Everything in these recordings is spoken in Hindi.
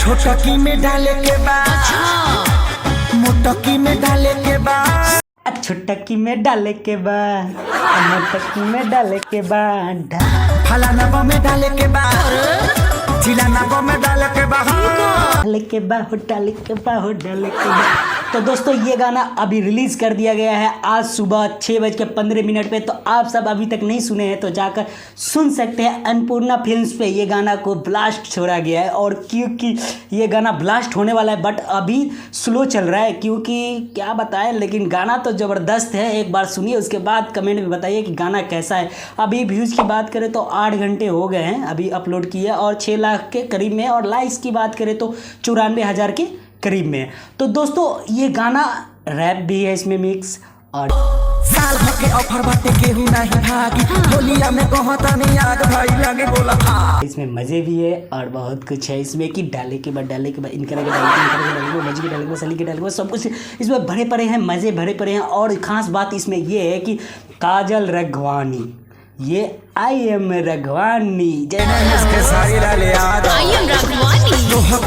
छोटकी में डाले के बाद, मोटकी में डाले के बाद, छोटकी में डाले के बाद, मोटकी में डाले के बाद, फलाना में डाले के बाद, चिलाना में डाले के बाद, डाले के बाद, डाले के बाद, डाले के बाद। तो दोस्तों ये गाना अभी रिलीज़ कर दिया गया है आज सुबह 6:15 पे। तो आप सब अभी तक नहीं सुने हैं तो जाकर सुन सकते हैं। अन्नपूर्णा फिल्म्स पे ये गाना को ब्लास्ट छोड़ा गया है। और क्योंकि ये गाना ब्लास्ट होने वाला है बट अभी स्लो चल रहा है, क्योंकि क्या बताएं, लेकिन गाना तो ज़बरदस्त है। एक बार सुनिए, उसके बाद कमेंट में बताइए कि गाना कैसा है। अभी व्यूज़ की बात करें तो 8 घंटे हो गए हैं अभी अपलोड किए, और 6 लाख के करीब में। और लाइक्स की बात करें तो 94,000 के करीब में। तो दोस्तों ये गाना रैप भी है इसमें मिक्स, और साल भर के ऑफर बाटे केहू नहीं भागी, होलिया में कहता नहीं आग भाई लगे बोला इसमें मज़े भी है और बहुत कुछ है इसमें कि डाले के बाद, डाले के बाद, इनके डाले के मजे के डाले के, सली के डाले के, सब कुछ इसमें भरे पड़े हैं, मज़े भरे पड़े हैं। और ख़ास बात इसमें ये है कि काजल रघवानी, ये आई एम रघवानी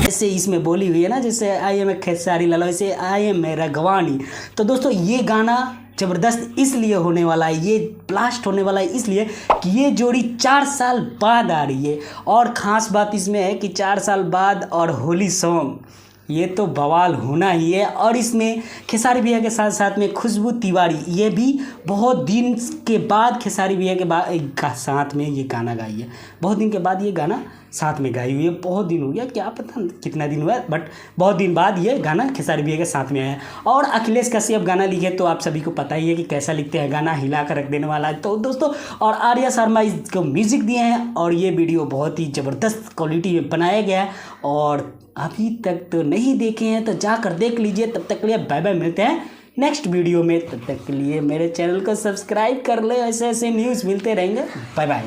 जैसे इसमें बोली हुई है ना, जैसे आई एम खेसारी लाल, वैसे आई एम रघवानी। तो दोस्तों ये गाना ज़बरदस्त इसलिए होने वाला है, ये ब्लास्ट होने वाला है इसलिए कि ये जोड़ी 4 साल बाद आ रही है। और ख़ास बात इसमें है कि 4 साल बाद और होली सॉन्ग, ये तो बवाल होना ही है। और इसमें खेसारी भैया के साथ साथ में खुशबू तिवारी, ये भी बहुत दिन के बाद खेसारी भैया के साथ में ये गाना गाई है। बहुत दिन के बाद ये गाना साथ में गाई हुई है। बहुत दिन हो गया, क्या पता कितना दिन हुआ, बट बहुत दिन बाद ये गाना खेसारी भैया के साथ में आया है। और अखिलेश कश्यप गाना लिखे तो आप सभी को पता ही है कि कैसा लिखते हैं गाना, हिला कर रख देने वाला है। तो दोस्तों और आर्या शर्मा इसको म्यूज़िक दिए हैं, और ये वीडियो बहुत ही ज़बरदस्त क्वालिटी में बनाया गया है। और अभी तक तो नहीं देखे हैं तो जाकर देख लीजिए। तब तक के लिए बाय बाय, मिलते हैं नेक्स्ट वीडियो में। तब तक के लिए मेरे चैनल को सब्सक्राइब कर ले, ऐसे ऐसे न्यूज़ मिलते रहेंगे। Bye bye.